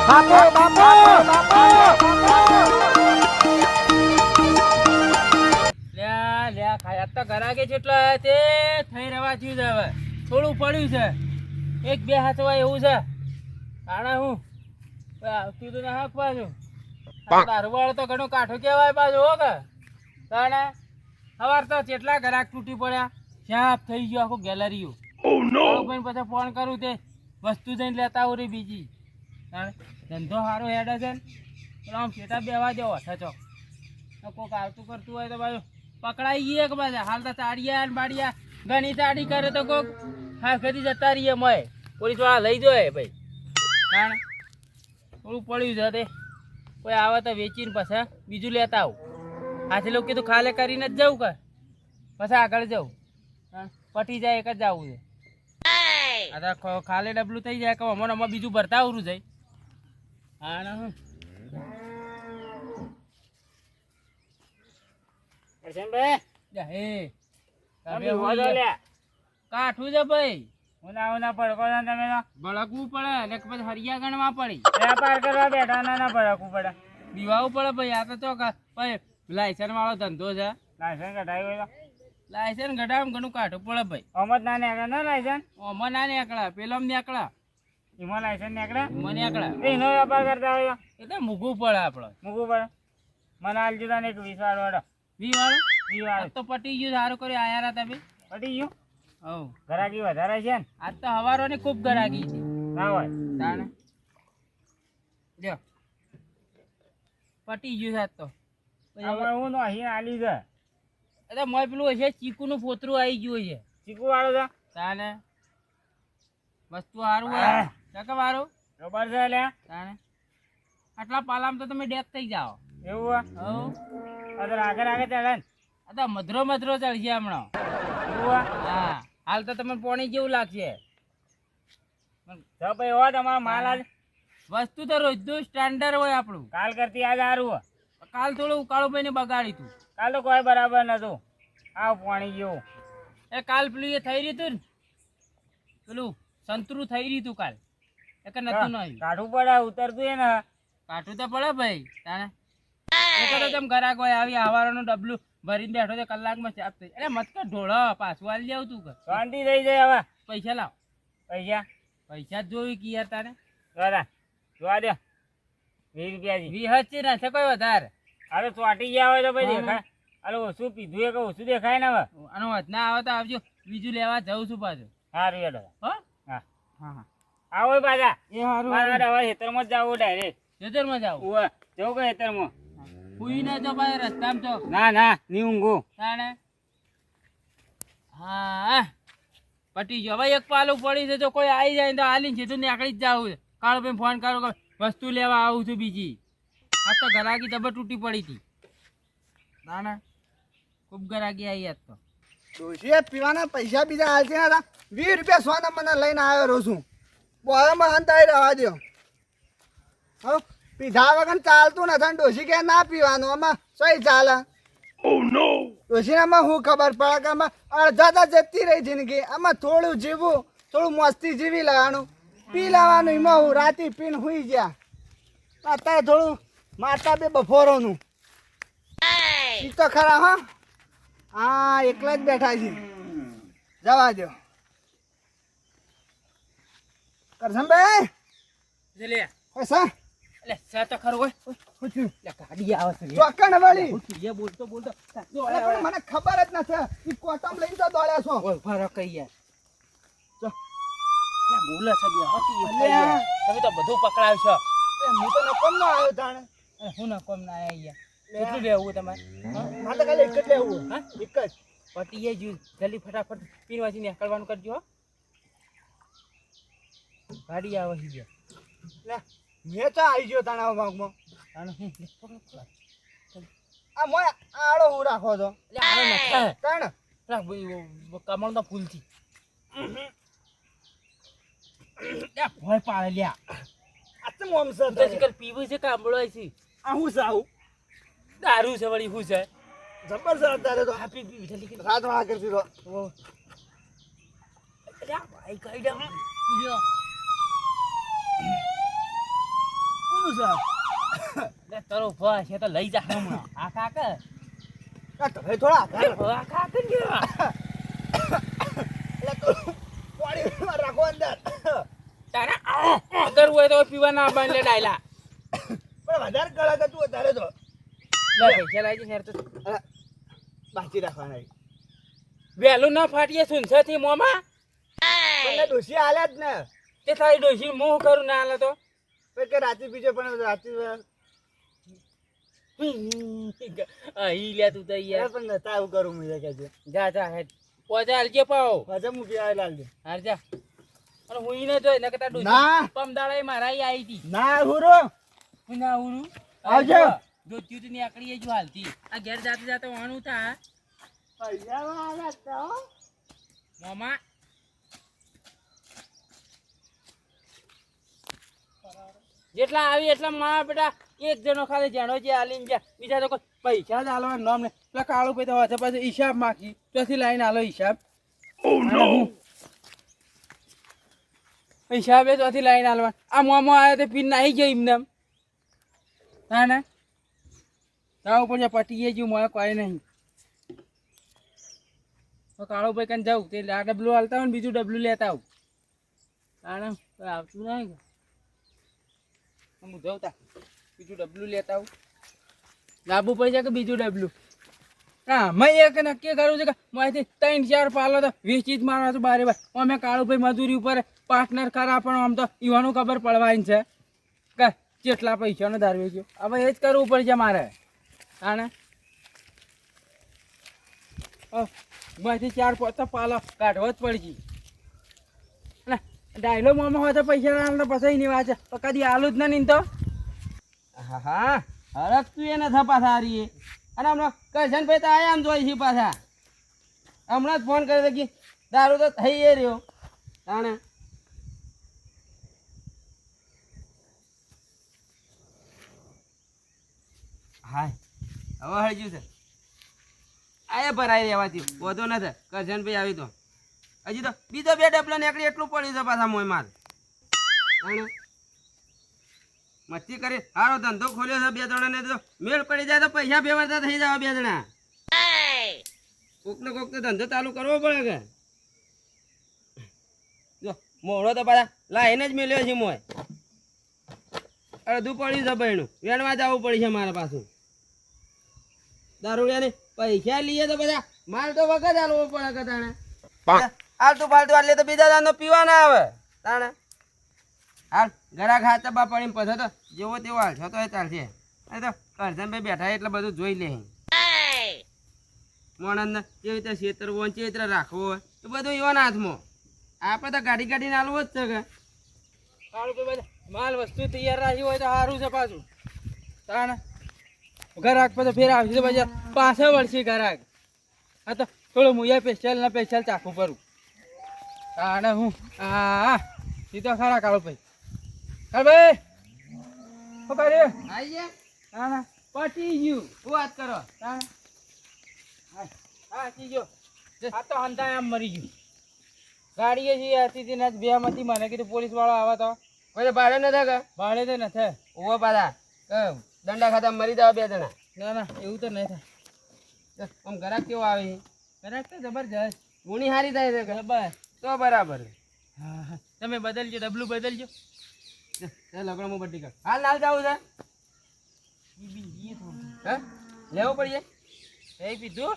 બાપો બાપો બાપો લ્યા લ્યા ખાયા તો ઘરાકે જેટલો આયા તે થઈ રવા થયું છે હવે થોડું પડ્યું છે એક બે હાથવા એવું છે આણા હું આવતું તો ના હાક પાછું દારૂવાળો તો ઘણો કાઠો કહેવાય પાછું હો કે તાણે સવાર તો જેટલા ઘરાક તૂટી પડ્યા સાફ થઈ ગયો આખું ગેલેરીઓ ભાઈ પછી ફોન કરું તે વસ્તુ જઈને લેતા આવું રે બીજી ધંધો સારો હેડે છે ને આમ છેટા બેવા દેવો છચો કોઈક આવતું કરતું હોય તો બાજુ પકડાઈ ગઈ એક બાજુ હાલ તો તાડિયા ને બાડિયા ઘણી તાડી કરે તો કોઈક હા કદી જતા રહીએ મય પોલીસ વાળા લઈ જાય ભાઈ કારણ થોડું પડ્યું છે તે કોઈ આવે તો વેચીને પછી બીજું લેતા આવું હાથી લોકો કીધું ખાલે કરીને જ જવું કે પછી આગળ જવું પટી જાય એક જ જવું છે આ ખાલે ડબલું થઈ જાય કે અમને અમે બીજું ભરતા આવરું જાય હા ના હું કાઠું છે ભાઈ ભડકવું પડે ને પછી હરિયા ગણવા પડી વેપાર કરવા બેઠા ના ભડકવું પડે દીવાવું પડે ભાઈ આ તો ભાઈ લાયસન્સ વાળો ધંધો છે લાયસન્સ કઢાવી હોય લાયસન્સ કઢાવ ઘણું કાઠું પડે ભાઈ અમત ના નીકળે ને લાયસન્સ ઓમાં ના નીકળે પેલો નીકળે એમાં લાયસન્સ નીકળે મને નીકળે એનો વેપાર કરતા હોય એટલે મૂકવું પડે આપડે મૂકવું પડે મને હાલ જુદા ને એક 20 વાળો 20 વાળો 20 વાળો તો પટી ગયું સારું કર્યું આયા હતા તમે પટી ગયું હવ ઘરાકી વધારે છે ને આજ તો હવારો ની ખૂબ ગરાગી છે ના હોય તાણે લ્યો પટી ગયું સાત તો હું નો અહીં આલી છે અરે મોય પેલું હશે ચીકુ નું પોતરું આવી ગયું છે ચીકુ વાળો છે તાને વસ્તુ સારું હોય ટકા વાળું ખબર છે લ્યા તાને આટલા પાલામાં તો તમે ડેક થઈ જાઓ એવું હવ આગળ આગળ ચડે ને આ તો મધરો ચડશે હમણાં એવું હા હાલ તો તમને પાણી જેવું લાગશે તો ભાઈ હોય તમારો માલ આજ વસ્તુ તો રોજનું સ્ટાન્ડર્ડ હોય આપણું કાલ કરતી આજ સારું કાલ થોડું ઉકાળું ભાઈને બગાડી તું કાલ તો કોઈ બરાબર નતું આવ પાણી જેવું એ કાલ પેલું એ થઈ રહ્યું તું ને પેલું સંતરું થઈ રહ્યું તું કાલ એ કે નતું નહીં કાઢવું પડે ઉતરતું એ ને કાઠું તો પડે ભાઈ તાને એ તેમ ઘરાક હોય આવી હવારનું ડબલું ભરીને બેઠો છે કલાકમાં ચાપ થઈ અરે મત કર ઢોળો પાછું આલી જાવ તું શાંતિ થઈ જાય હવે પૈસા લાવ પૈસા જ જોયું કે યાર તારે જોવા દે 20 રૂપિયા 20 છે ને છે કોઈ વધારે અરે ચોટી ગયા હોય તો ભાઈ દેખાય અરે ઓછું પીધું એ કે ઓછું દેખાય ને હવે આનો વાત ના આવે તો આવજો બીજું લેવા જઉં છું પાછું સારું હેડો હો હા હા આવો પાછા એ સારું હવે હેતરમાં જ જવું ડાયરેક્ટ ખેતરમાં જાવ જવું કે હેતરમાં હુઈ ના તો ભાઈ રસ્તામાં તો ના ની ઊંઘું તાણે હા પટી ગયો ભાઈ એક પાલું પડી છે તો કોઈ આવી જાય તો હાલીને છે તો નીકળી જ જાવું છે કાળો ભાઈ ફોન કરો વસ્તુ લેવા આવું છું બીજી આ તો ગરાગી જબર તૂટી પડી હતી ના ના ખૂબ ગરાગી આવી આજ તો ડોશીએ પીવાના પૈસા બીજા હાલ છે ને 20 રૂપિયા સોના મને લઈને આવ્યો રહું છું બોલામાં અંતાઈ રહેવા દો હવે પીધા વગર ચાલતું નથી ડોશી કે ના પીવાનું આમાં સહી ચાલે ડોશીને આમાં શું ખબર પડે કે આમાં અડધા તો જતી રહી જિંદગી આમાં થોડું જીવવું થોડું મસ્તી જીવી લેવાનું પી લેવાનું એમાં હું રાતે પીને સુઈ ગયા અત્યારે થોડું માતા બે બફોરોનું ઈ તો ખરા હા એકલા જ બેઠા છે જવા દો કરશનભાઈ લે પૈસા એટલે સા તો ખરું હોય ગાડી આવે છે ચોકણ વાળી એ બોલતો પણ મને ખબર જ નથી ઈ કોટમ લઈને તો દોડ્યા છો ઓય ફરક કઈ યાર ચો લે બોલે છે બે હતી તમે તો બધું પકડાવશો હું તો નકોમ નો આવ્યો જાણે હું ના કોમ ના આયા યાર કેટલું લેવું તમારે હા તો કાલે એક જ લેવું હા એક જ પટીએ જ જલ્દી ફટાફટ પીનવાથી નીકળવાનું કરજો હો ગાડી આવે છે લે મેં તો આવી ગયો તાણા ભાગમાં આને હું આ મોય આડો હું રાખો છો લે આને નખા તાણ કમળનો ફૂલથી લે ભોય પાડે લ્યા આ તો મોમ સર તો શિકર પીવું છે કાંબળો છે આ હું સાવ દારૂ છે વળી હું છે જબરજસ્ત તારે તો આ પી જલ્દી રાત વાળા કરતી તો લે ભાઈ કઈ દે બીજો લે તારો ભા છે તો લઈ જા હમણાં આ કાકા તમે થોડા આધાર આ કાકા ને એટલે તો પાણીમાં રાખો અંદર તારા અગર હોય તો પીવા ના બાંધ લે ડાયલા પણ વધારે કળા હતું વધારે તો લે પૈસા લાવી છે યાર તો અરે, બાકી રાખવાના વેલું ના ફાટીએ સુનસાથી મોમાં પણ ડોસી હાલ્યા જ ને તે તારી ડોશી મોહ કરું ના હાલે તો પછી કે રાતે પીજો પણ રાતે અહીં લે તું તો યાર પણ નતા આવું કરું મુજે કે છે જા જા હેડ પોતે હાલજે પાવો પાછા મૂકી આવે લાલજો હાર જા અને હું ઈ ન જોઈ ને કતા ડોશી ના પમદાળા મારા ઈ આવી હતી ના હુરો હું ના ઉરું આવજો. જો ત્યુત ની આકડી જો હાલતી આ ઘેર જાતે જાતે વાણું થા પૈસા વાળા તો મોમા જેટલા આવી એટલા માં બેટા એક જણો ખાલી જાણો છે આલીને જા બીજા તો કોઈ પૈસા જ આલવા નામ ને પેલા કાળું પૈ તો હોય પછી હિસાબ માગી ચોથી લાઈન આલો હિસાબ હિસાબે ચોથી લાઈન આલવા આ મોમો આવ્યો તે પીન નાહી ગયો એમને હા ને જાવ પણ પટીએ જ્યું મને કોઈ નહીં તો કાળો ભાઈ કને જાઉં તે આ ડબલું હાલતા હોય ને બીજું ડબલું લેતા આવું તાણે આવતું નહીં હું જઉં તા બીજું ડબલું લેતા આવું લાવવું પડશે કે બીજું ડબલું હા મેં એક નક્કી કર્યું છે કે માહિતી 3-4 પાલો તો વેચી જ મારવા છું બારે બાર અમે કાળુભાઈ મજૂરી ઉપર પાર્ટનર ખરા પણ આમ તો ઈવાનું ખબર પડવાની છે કે કેટલા પૈસાનો ધાર વેચ્યો હવે એ જ કરવું પડશે મારે તાણે માહિતી 4-5 પાલો કાઢવો જ પડશે ને ડાયલો મોમાં હોય તો પૈસા ના પછી એની વાત છે તો કદી આલું જ નહીં તો હા હા હરક તું એને થપા સારી અને હમણાં કરશન ભાઈ તો આયા આમ જોઈ છે પાછા હમણાં જ ફોન કર્યો કે દારૂ તો થઈ રહ્યો તાણે હાય હવે હળજ્યું છે આયા ભરાઈ રહેવાથી વધુ નથી કરશન ભાઈ આવી તો હજી તો બીજો 2 ડબલા નીકળી એટલું પડ્યું છે પાછા મોય માર મસ્તી કરી સારો ધંધો ખોલ્યો છે 2 જણાને તો મેળ પડી જાય તો પૈસા બેવરતા થઈ જાવ 2 જણા કોક ને કોક તો ધંધો ચાલુ કરવો પડે કે જો મોડો તો પાછા લાઈને જ મેલ્યો છે મોય અડધું પડ્યું છે બહેનું વેણવા જવું પડી છે મારા પાછું દારૂડિયાને પૈસા લઈએ તો બધા માલ તો વખત આલવો પડે કે તાણે આલતુ ફાલતુ આટલે તો બીજા દાનો પીવા ના આવે તાણે હાલ ઘરા ખાતા બા પડીને પછી તો જેવો તેવો હાલ છો તો એ ચાલશે એ તો કરજણભાઈ બેઠા એટલે બધું જોઈ લે મોણંદ કેવી રીતે છેતરવો કેવી રીતે રાખવો હોય એ બધું એવાના હાથમાં આપણે તો ગાડી ગાડીને હાલવું જ છે કે માલ વસ્તુ તૈયાર રાખી હોય તો સારું છે પાછું તાણે ઘરાક પછી ફેર આવશે પછી પાછા વળશે ઘરાક હા તો થોડું મુયા સ્પેશિયલ ને સ્પેશિયલ ચાખું કરું તાણે હું હા સીધો ખરા કાળો ભાઈ કાળ ભાઈ શું કરે આવી ગયા હા ના પટી ગયું શું વાત કરો તાણે હા સીજો આ તો હંતા આમ મરી ગયું ગાડીએ જઈ હતી તેને બે માંથી મને કીધું પોલીસ વાળો આવે તો કોઈ ભાડે ન થાય ભાડે તો નથી ઓવો પાછા દંડા ખાતા મરી જાવ 2 જણા ના ના એવું તો નહીં થાય આમ ગ્રાહક કેવો આવે ગ્રાહક તો જબરજસ્ત ગુણી સારી થાય છે બસ તો બરાબર હા હા તમે બદલજો ડબલું બદલજો લગડમાં બધી કર હાલ નાલ જાવું છે હા લેવો પડશે એ પીધું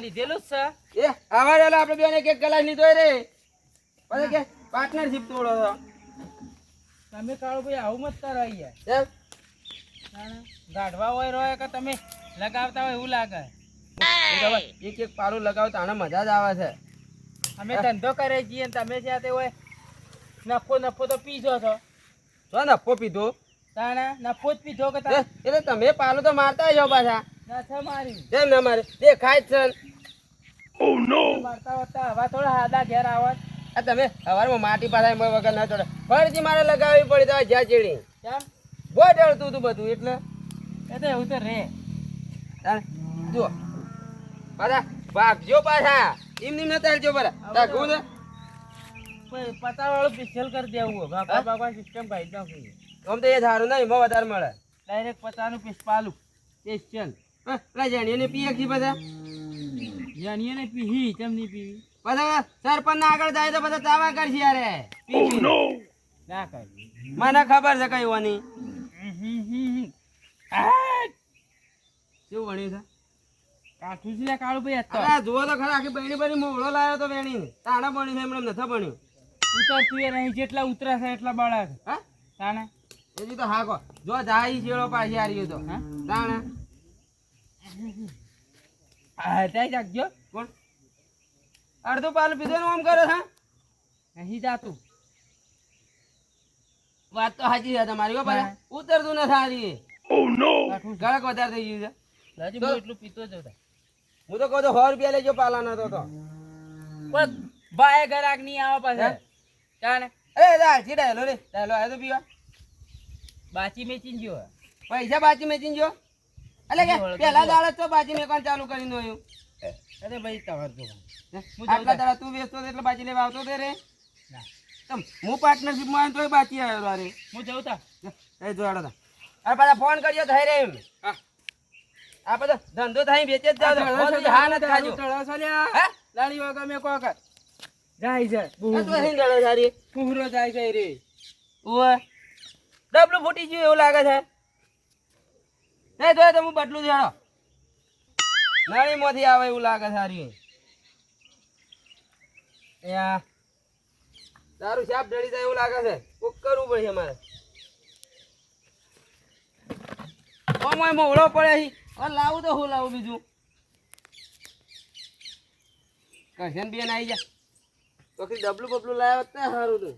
લીધેલું જ છે એ આવા ચાલો આપણે બેને 1 કલાક લીધો રે પછી કે પાર્ટનરશિપ તોડો છો તમે કાળો ભાઈ આવું મત કરો યાર ગાઢવા હોય રોય કે તમે લગાવતા હોય એવું લાગે એક પાલું લગાવતા આને મજા જ આવે છે અમે ધંધો કરે છીએ તમે જ્યાં તે હોય નફો તો પીજો છો તો નફો પીધો તાણે નફો જ પીધો કે એટલે તમે પાલું તો મારતા છો પાછા ના મારી કેમ ના મારે દેખાય જ છે ઓ નો મારતા હોતા હવા થોડા હાદા ઘેર આવત આ તમે હવારમાં માટી પાછા મોય વગર ના ચોડે ફરજી મારે લગાવવી પડી તો જ્યાં ચીડી કેમ બહુ ડરતું હતું બધું એટલે એ તો એવું તો રે જો પાછા ભાગજો પાછા એમ નહીં નતા જો બરા ભાગવું ને પતાળ વાળું પિસ્તોલ કરી દેવું ભાગવા સિસ્ટમ કાઢી નાખું આમ તો એ સારું નહીં એમાં વધારે મળે. ડાયરેક્ટ 50 પીસ પાલું સ્પેશિયલ. પેલા જાણીને પીએ કી બધા જાણીએ ને પીહી ચમની પીવી બધા સરપંચ આગળ જાય તો બધા ચાવા કરશે યારે. ના કરી મને ખબર છે કઈ વાની શું ભણ્યું છે. કાઠું છે કાળું ભાઈ હતો અરે જુઓ તો ખરા આખી બહેણી બની મોવડો લાવ્યો તો વેણી તાણા ભણી છે એમણે નથી ભણ્યું. ઉતરતું એ નહીં જેટલા ઉતરાશે એટલા બાળક હા તાણે એજી તો હાકો જો જાય શેડો પાછી હાર્યો તો હા તાણા આ ત્યાં જાગજો કોણ અડધું પાલ પીધો ને આમ કરે છે. નહીં જાતું વાત તો સાચી છે તમારી હો પાછા ઉતરતું નથી હારી કાઠું ગળક વધારે થઈ ગયું છે. હજી હું એટલું પીતો જ હતા હું તો કહું તો 100 રૂપિયા લેજો પાલા નતો તો. પણ બાય ગરાક નહીં આવે પાછા તાણે અરે જા સીડા લે ડાયલો આવ્યો તો પીવા બાચી મેચીને ગયો પૈસા બાચી મેચીને જો એટલે કે પેલા દાડે તો બાચી મેકવાનું ચાલુ કરીને જોયું. અરે ભાઈ તમારે તો આટલા દાડા તું વેચતો હતો એટલે બાચી લેવા આવતો તે રે ના તમ હું પાર્ટનરશિપમાં આવ્યો તોય બાચી આવ્યો રે હું જઉં તા એ જોડો તા અરે પાછા ફોન કરજો થઈ રે એમ આ બધો ધંધો થાય વેચે જ જાવ તો હા નથી ખાજો હે લાડી વગર મેં કોક જાય છે આ તો હિંડ ડળો સારી કુહરો જાય છે રે ઓય ડબલું ફૂટી ગયું એવું લાગે છે. એ જોય તો હું બદલું જાણો નળીમાંથી આવે એવું લાગે છે હારી યા તારું શાપ ડળી જાય એવું લાગે છે કોક કરવું પડશે અમારે. ઓમય મોવડો પડે છે હવે લાવું તો હું લાવું બીજું કશન બેન આવી જા તો કે ડબલું બબલું લાવ્યો તો સારું તું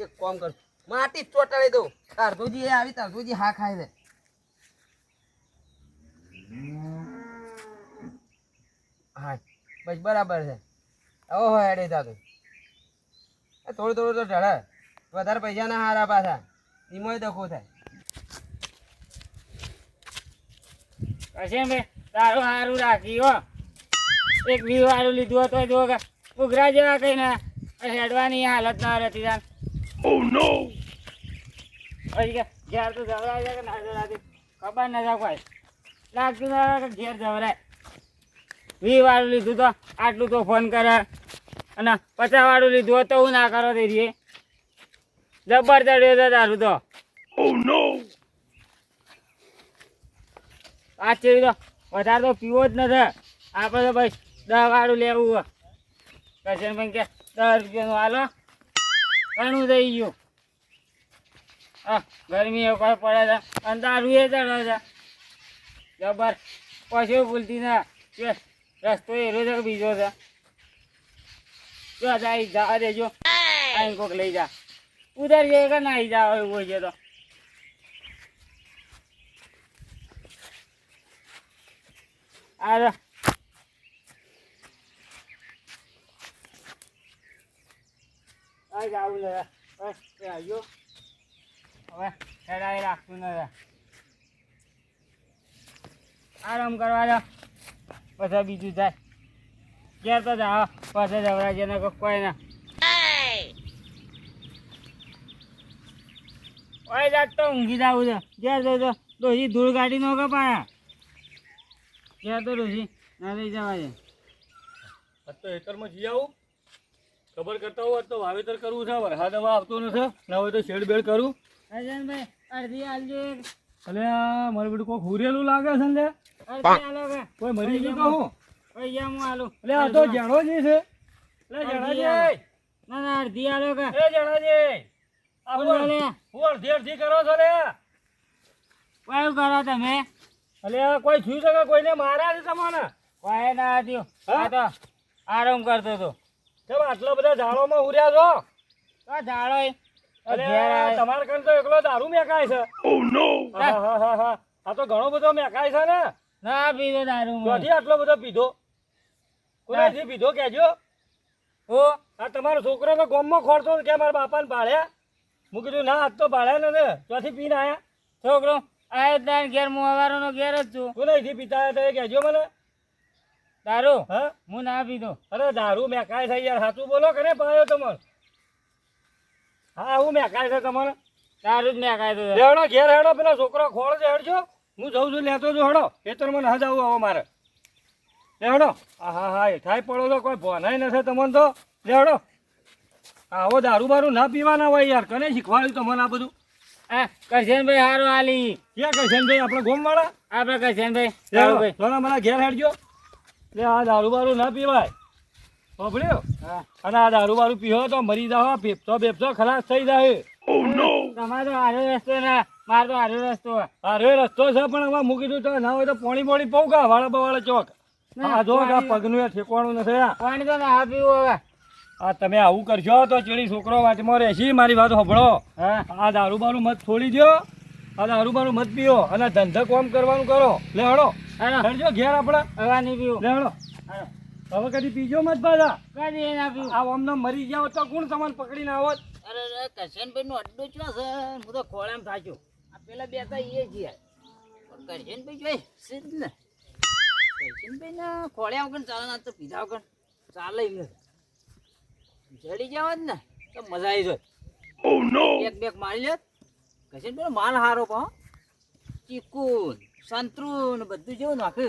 એક કામ કર માટી જ ચોટાડી દઉં તારધુજી આવી તારધુજી હા ખાય છે. હા બસ બરાબર છે. ઓહો હેડે તાતું થોડું થોડું તો ઢળે વધારે પૈસા ના હારા પાછા એમાંય દખો થાય. કશે ભાઈ તારું સારું રાખી હો એક વી વાળું લીધું હતું જો કે ઉઘરા જેવા કઈ ના હેડવાની હાલત ના રહેતી તાન પછી કે ઘેર તો જવરાય છે કે ના જવરાતી ખબર ના જાય લાગતું ના કે ઘેર જવરાય. 20 વાળું લીધું તો આટલું તો ફોન કરે અને 50 વાળું લીધું હોય તો હું ના કરો તે રહીએ જબર ચડ્યો છે તારું તો આ ચેવી તો વધારે તો પીવો જ નથી આપણે તો ભાઈ 10 વાળું લેવું હોય કશે ભાઈ કે 10 રૂપિયાનું હાલો ઘણું થઈ ગયું. હા ગરમી એવું કોઈ પડે છે અને દારૂ એ ચડે છે જબર પછી ભૂલતી ના કે રસ્તો એરો છે કે બીજો છે જો જાય જવા દેજો અહીં કોક લઈ જા ઉધર જઈએ કે નાહી જાવ એવું હોય છે તો આ જાવું લે બસ આવ્યો હવે હેડાઈ રાખતું નથી આરામ કરવા જાવ પછી બીજું જાય ઘેર તો જાઓ પછી જવરાજે ને કોઈ ના ઓય જાત તો ઊંઘી જવું છે ઘેર તો ડોસી ધૂળ કાઢી નો કે પાયા ઘેર તો ડોસી ના લઈ જવા છે. તો હેતરમાં જઈ આવું ખબર કરતા હોય તો વાવેતર કરવું છે વરસાદ હવે આવતો નથી ના હોય તો શેડ બેડ કરું. અજનભાઈ અડધી આલજો એટલે આ મારું બેટું કોઈ હુરેલું લાગે છે ને અડધી આલો કે કોઈ મરી ગયું તો હું પૈસા હું આલું એટલે આ તો જાણો જ છે એટલે જણાજી ના ના અડધી આલો કે એ જણાજી આ બોલો લે હું અડધી અડધી કરો છો ને કયું કરો તમે એટલે આ કોઈ થયું છે કે કોઈને માર્યા છે તમને કોઈ ના થયું આ તો આરામ કરતો હતો કેમ આટલા બધા ઝાડોમાં ઉર્યા છો તો ઝાડો અરે તમારે કણ તો એકલો દારૂ મેકાય છે. હા હા હા હા આ તો ઘણો બધો મેકાય છે ને ના પીધો દારૂ ક્યાંથી આટલો બધો પીધો કોનાથી પીધો કેજો ઓ આ તમારો છોકરો તો ગામમાં ખોરતો કે મારા બાપાને ભાળ્યા હું કીધું ના આજ તો ભાળ્યા ને ચોથી પીને આયા છોકરો આ તાર ઘેર હું અવારોનો ઘેર જ છું કોનાથી પીતા હતા એ કહેજો મને દારૂ હા હું ના પીધો અરે દારૂ મેકાય છે યાર સાચું બોલો કે ને પાયો તમારે હા હું મેકાય છે તમારે તારું જ મેં કાયદો હેડો ઘેર હેડો પેલા છોકરો ખોળ છે હેડજો હું જઉં છું લેતો છું હેડો ખેતર મને હજ આવું હવે મારે હેડો હા હા એ થાય પડો તો કોઈ ભોનાય નથી તમને તો હેડો આવો દારૂ બારૂ ના પીવાના હોય યાર કને શીખવાડ્યું તમને આ બધું હા કરશનભાઈ હારું આલી ક્યાં કરશનભાઈ આપણે ગોમવાળા આપણે કરશનભાઈ હેડો સારુભાઈ થોડા મને ઘેર હેડજો લે આ દારૂ બારૂ ના પીવાય સાંભળ્યો હા અને આ દારૂ બારૂ પીવો તો મરી જાવ બેપતો ખલાસ થઈ જાય તમારો હારો રસ્તો ના મારો તો હારો રસ્તો અરે રસ્તો છે પણ હવે મૂકી દઉં તો ના હોય તો પોણી પોણી પઉ કા વાળા બવાળા ચોક આ જો આ પગનું એ ઠેકવાનું નથી આ પાણી તો ના પીવું હવે આ તમે આવું કરશો તો ચેડી છોકરો વાતમાં રહેશી મારી વાત સાંભળો હા આ દારૂ બારૂ મત છોડી દો આ દારૂ બારૂ મત પીઓ અને ધંધા કોમ કરવાનું કરો લે હળો હાલો હેડજો ઘેર આપણે હવે નહીં પીવું લે હળો હાલો હવે કદી પીજો મત પાછા કદી ના પીવું આ અમને મરી જાવ તો કોણ તમને પકડીને આવત અરે કરશનભાઈ નો અડ્ડો ચો છે હું તો ખોળામ થાક્યો આ પેલા બે તો એ જ યાર પણ કરશનભાઈ જોઈ સીધ ને કરશનભાઈ ને ખોળ્યા વગર ચાલે ના તો પીધા વગર ચાલે એમ નથી જડી જાવ જ ને તો મજા આવી જાય એક બેક મારી લે કરશનભાઈ માલ હારો પણ ચીકુન સંતરું બધું જેવું નાખે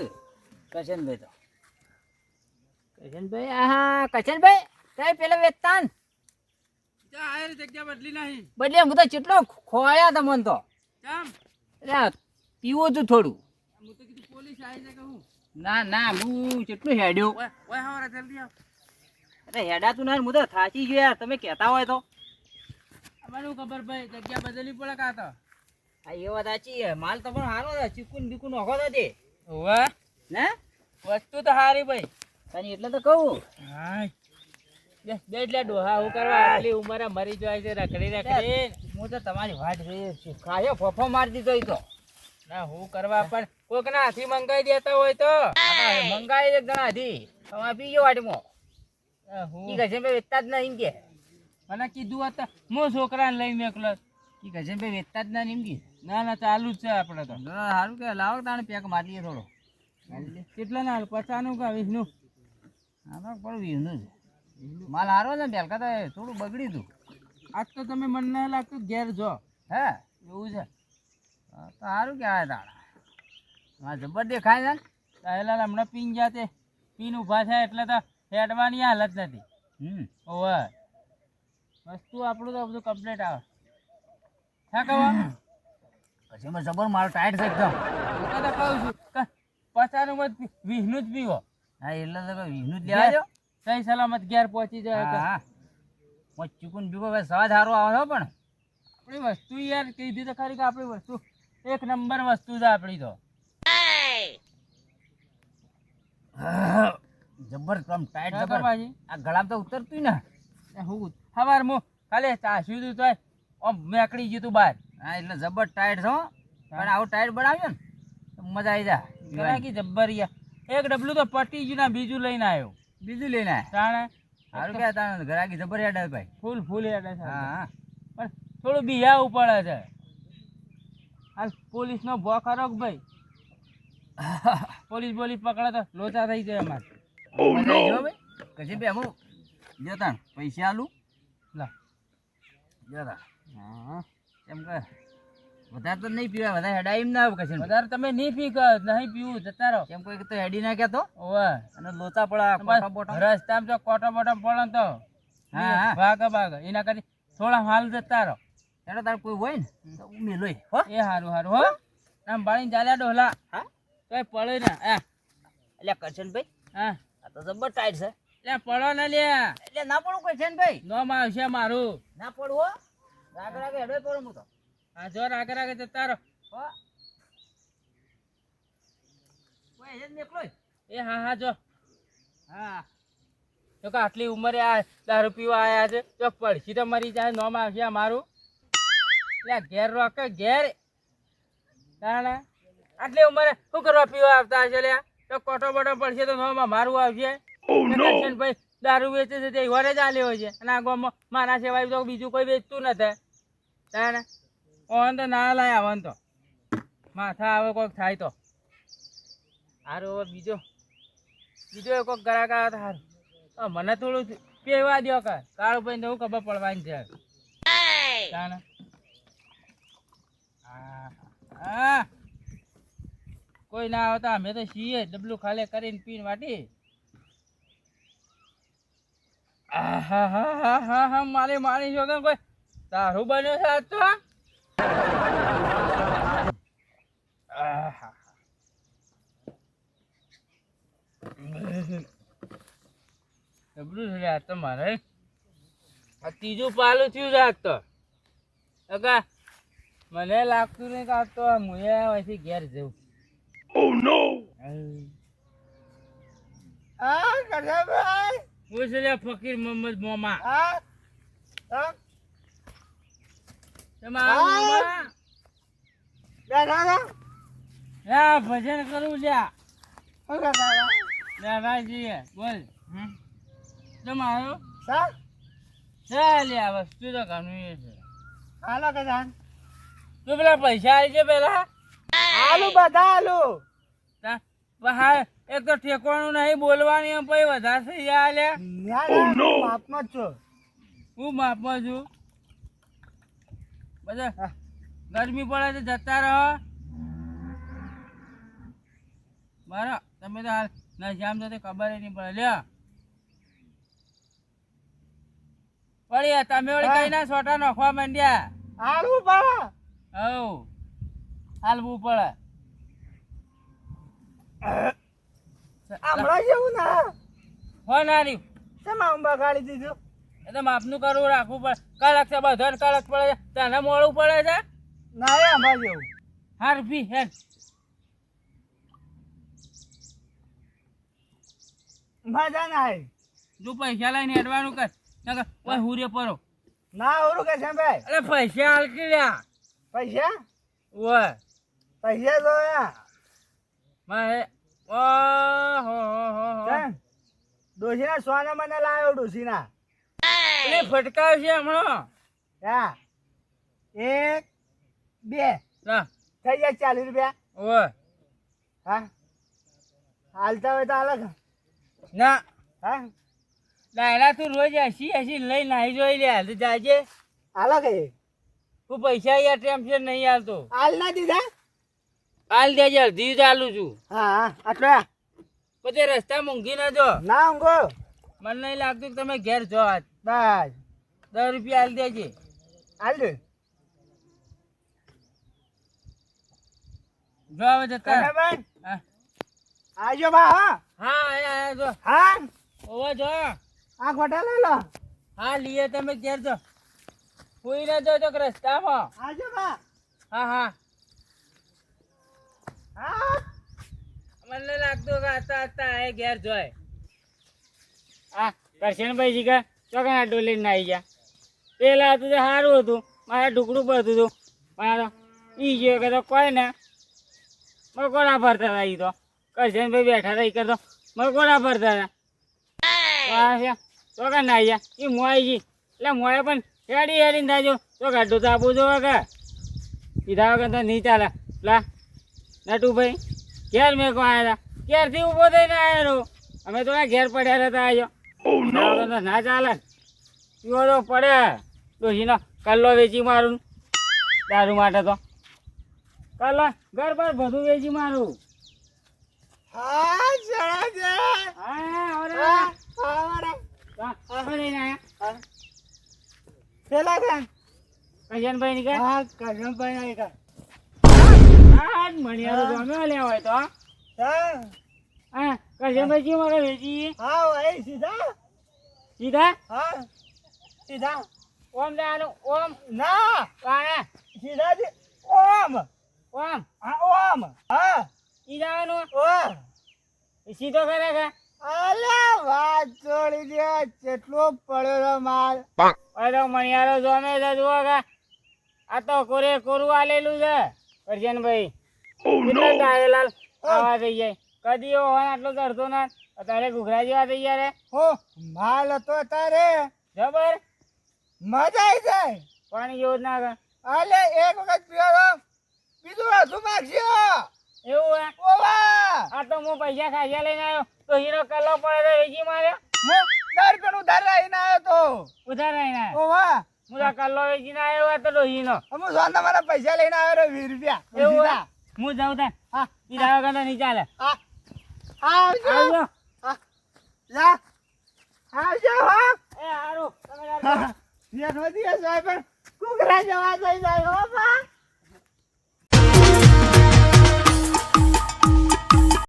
કરશનભાઈ તો કરશનભાઈ આહા કરશનભાઈ કઈ પેલા વેચતા ને જગ્યા બદલી નહીં બદલે હું તો કેટલો ખોયા તમને તો એટલે પીવું હતું થોડું હું તો કીધું પોલીસ આવી છે કે હું ના ના હું કેટલું હેડ્યું ઓય હવારે જલ્દી આવ અરે હેડાતું ના હું તો થાચી ગયો યાર તમે કહેતા હોય તો અમારું ખબર ભાઈ જગ્યા બદલવી પડે કાં તો હા એ વાત સાચી છે માલ તો પણ સારો છે ચીકુન બીકુન નોખો તો તે વાહ ને વસ્તુ તો સારી ભાઈ તને એટલે તો કહું હાય બે એટલે ડોહા હું કરવા આટલી ઉંમરે મરી જાય છે રખડી રખડી હું તો તમારી વાત જોઈએ છું ખાયો ફોફો મારી દીધો ઈ તો ના હું કરવા પણ કોક ના હાથી મંગાઈ દેતા હોય તો મંગાઈ એક જણા હતી તમે પીજો વાટમાં હું ઈ કહે વેચતા જ નહીં એમ કે મને કીધું હતું હું છોકરાને લઈ મેકલો ઈ કહે વેચતા જ નહીં એમ કે ના ના ચાલુ જ છે આપણે તો સારું કે લાવો તાણે પેક મારી લઈએ થોડો કેટલા ના 50 નું કે 20 નું હા તો પણ વીનું છે માલ હારો ને પહેલકા તો થોડું બગડ્યું હતું આજ તો તમે મને ના લાગતું ઘેર જો હે એવું છે હા, તો સારું કહેવાય તાણા હા જબર દેખાય છે પહેલા હમણાં પીન જાતે પીન ઊભા થાય એટલે તો હેડવાની હાલત નથી ને ઓવે વસ્તુ આપણું તો બધું કમ્પ્લીટ આવે હા કવા પછી મેં જબર મારો ટાઈટ છે એકદમ હું તો કહું છું કે 50 નું મત 20 નું જ પીવો હા એટલે તો વીનું જ લેવા જો સહી સલામત ઘેર પહોંચી જાય હા હા હું ચીકુન બીકો સ્વાદ સારો આવે છે પણ આપણી વસ્તુ યાર કીધી તો ખરી કે આપણી વસ્તુ એક નંબર વસ્તુ છે આપણી તો જબર કમ ટાઈટ હા જબર કવાજી આ ગળામાં તો ઉતરતું ને હું સવાર હું ખાલી ચાસ્યું તું તોય આમ મેકડી ગયું તું બહાર હા એટલે જબર ટાઈટ છો પણ આવું ટાઈટ બનાવ્યો ને તો મજા આવી જાય કરાકી જબ્બર યાર એક ડબલું તો પટી ગયું ને બીજું લઈને આવ્યો બીજું લઈને આયા. તાણે સારું કે તાણે ઘરાકી જબર હેડે ભાઈ ફૂલ ફૂલ હેડે છે હા હા પણ થોડું બિહાવું પડે છે હાલ પોલીસનો ભો ખરો કે ભાઈ પોલીસ બોલીસ પકડે તો લોચા થઈ જાય અમારે મજા આવી જો ભાઈ કશી બે હું જતા પૈસા આલું લા જતા હા એમ કે વધારે તો નહીં પીવા વધારે હેડાઈ એમ ના આવે કશે વધારે તમે નહીં નહીં પીવું જતા રહો કેમ કોઈ તો હેડી ના કહેતો ઓવે અને લોચા પડા કોટા બોટા રસ્તામાં જો કોટો બોટો પડે ને તો હા, હા. ભાગ એના કરી થોડા હાલ જતા રહો એનો તાર કોઈ હોય ને તો ઉમેલોય હો એ હારું હારું હો આમ બાળીને ચાલ્યા ડોહલા હા તોય પડે ને એટલે કરશન ભાઈ હા આ તો જબર ટાઈટ છે એટલે પડો ને લ્યા એટલે ના પડું કરશન ભાઈ નોમ આવશે મારું ના પડું હો રાગ રાગે હેડો પડું હું તો હા જો રાગે રાગે જતા રહો હો કોઈ હેડ નીકળોય એ હા હા જો હા તો કે આટલી ઉંમરે આ દારૂ પીવા આયા છે જો પડશી તો મરી જાય નોમ આવશે મારું એટલે ઘેર રોકે ઘેર તાણે આટલી ઉંમરે શું કરવા પીવા આવતા હશે લ્યા તો કોટો બોટો પડશે તો નોમ મારું આવશે ભાઈ દારૂ વેચે છે તે વરે જ આલ્યો છે અને આ ગામમાં મારા સિવાય તો બીજું કોઈ વેચતું નથી તાણે ઓન તો ના લાય આવન તો માથા આવે કોઈક થાય તો હારું હવે બીજો કોઈક ગ્રાહક આવે તો હારું મને થોડું પીવા દો કે કાળું ભાઈ હું ખબર પડવાની છે તાણે. હા કોઈ ના આવતા અમે તો છીએ ડબલું ખાલી કરીને પીને વાટી. હા મારી માની છો કે કોઈ તારું બન્યો છે આજ તો. આહા. ડબલું છે આજ તો મારે. આ ત્રીજું પાલું થયું છે આજ તો. કાકા મને લાગતું નહીં કે આજ તો હું અહીંથી ઘેર જઉં. હા કરશનભાઈ હું છે લે ફકીર મોહમ્મદ મોમા. હા હા તમારા હા. મોમા? બેઠા હતા હા ભજન કરું લ્યા. શું કરતા હતા દાદાજી બોલ. તમારું સર ચાલ્યા વસ્તુ તો ઘણું એ છે. હાલો કે જાન તું પેલા પૈસા આવી છે પેલા આલુ બધા આલુ હા એક તો ઠેકવાનું નહીં બોલવાની એમ પછી વધારે થઈ જાય લ્યા. માપમાં જ છો હું માપમાં છું બધા ગરમી પડે તો જતા રહો. બરાબર તમે તો હાલ નજામ તો ખબર નહીં પડે લ્યો. પડી તમે ઓળી કઈ ના સોટા નોખવા માંડ્યા. આલુ પડે હવ હાલવું પડે. હમણાં જેવું ના હો નારી શેમાં હું બગાડી દીધું એ તો માપનું કરવું રાખવું પડે. કડક છે બધાને કડક પડે છે તને મોડું પડે છે. ના એ હમણાં જેવું હાર ભી હેડ મજા ના આવી તું પૈસા લઈને હેડવાનું કર નકર ઓય હુરે પરો. ના ઓરું કે છે ભાઈ અરે પૈસા હાલ કે લ્યા. પૈસા ઓય પૈસા જોયા મારે ઓહો ડોશીના સોના મને લાવ્યો ડોશીના એ ફટકાવ છે હમણાં. હા 1 2 લા થઈ જાય 40 રૂપિયા ઓય હા હાલતા હોય તો અલગ ના હા ડાયરા તું રોજ 80 લઈને આવી જોઈ લે હાલ જાજે. અલગ એ તું પૈસા યાર ટેન્શન નહીં હાલતો. હાલ ના દીધા હાલ દેજે અડધી ચાલુ છું હા હા આટલા પછી રસ્તા મૂંઘી ના જો. ના ઊંઘો મને નહીં લાગતું કે તમે ઘેર જો આજ. બસ 10 રૂપિયા હાલ દેજે. હાલ દે જો હવે જતા. ભાઈ હા આવજો બા હા હા આયા જો. હા ઓવા જો. આ ગોટા લઈ લો હા લીએ તમે ઘેર જો. કોઈ ના જો તો રસ્તામાં. આવજો બા હા હા હા મને નહીં લાગતું કે આતા આતા એ ઘેર જોય. આ કરશનભાઈ જીગા ચોકના ડોલીને આવી ગયા. પેલા હતું તો સારું હતું મારે ઢુકડું પડતું હતું પણ ઈ જોયું કે તો કોઈ ને મકોડા ફરતા હતા ઈ તો કરશનભાઈ બેઠા હતા ઈ કરતો મકોડા ફરતા હતા ચોકા ના આવ્યા એ મોઈ ગઈ એટલે મોએ પણ હેડી હેડીને થાજો તો ગાડું તો આપવું જોવે કે કીધા વગર તો નહીં ચાલે લા નટુભાઈ ઘેર મેં કો આવ્યા હતા ઘેરથી ઊભો થઈને આવ્યો અમે તો ઘેર પડ્યા હતા આવ્યો ના ચાલે પીવો તો પડે ડોશીનો કલ્લો વેચી મારું દારૂ માટે તો કલ્લો ઘર પર બધું વેચી મારું હા ચડા છે પેલા કાન કજનભાઈ ની કે હા કરજણભાઈ ના કા આ મણિયારો ગમ્યો લે હોય તો હા હા કજનભાઈ જી મારે વેચી હા ભાઈ સીધા સીધા હા સીધા ઓમ દાનું ઓમ ના કાયા સીધા જી ઓમ ઓમ હા ઓમ હા ઈ જવાનું ઓ સીધો કરે કે અલ્યા વાત છોડી દે કેટલો પડ્યો છે માલ અરે મણિયારો જોમે છે જુઓ કે આ તો કોરે કોરું આલેલું છે કરજનભાઈ કેટલા ડાયેલાલ આવા થઈ જાય કદી એવો હોય આટલો કરતો ના અત્યારે ઘૂઘરા જેવા થઈ ગયા રે હો માલ હતો તારે જબર મજા આવી જાય પાણી જેવું જ ના કર અલે એક વખત પીવો બીજું હજુ માગશે એવું હે ઓવા આ તો હું પૈસા ખાસા લઈને આવ્યો તો હીરો કલ્લો પડે તો વેચી માર્યો હું 10 રૂપિયાનું ઉધાર લઈને આવ્યો તો ઉધાર લઈને આવ્યો ઓવા હું તો કલ્લો વેચીને આવ્યો હતો ડોહીનો. હું સોના મારા પૈસા લઈને આવ્યો 20 રૂપિયા એવું હોય? સીધા. હું જાઉં તાર. હા પીધા વગર તો નહીં ચાલે. હા આવજો આવજો. જા આવજો હા એ હારું તમે તાર યાર વધી ગયા સાહેબ પણ કુકરા જવા થઈ જાય હો બા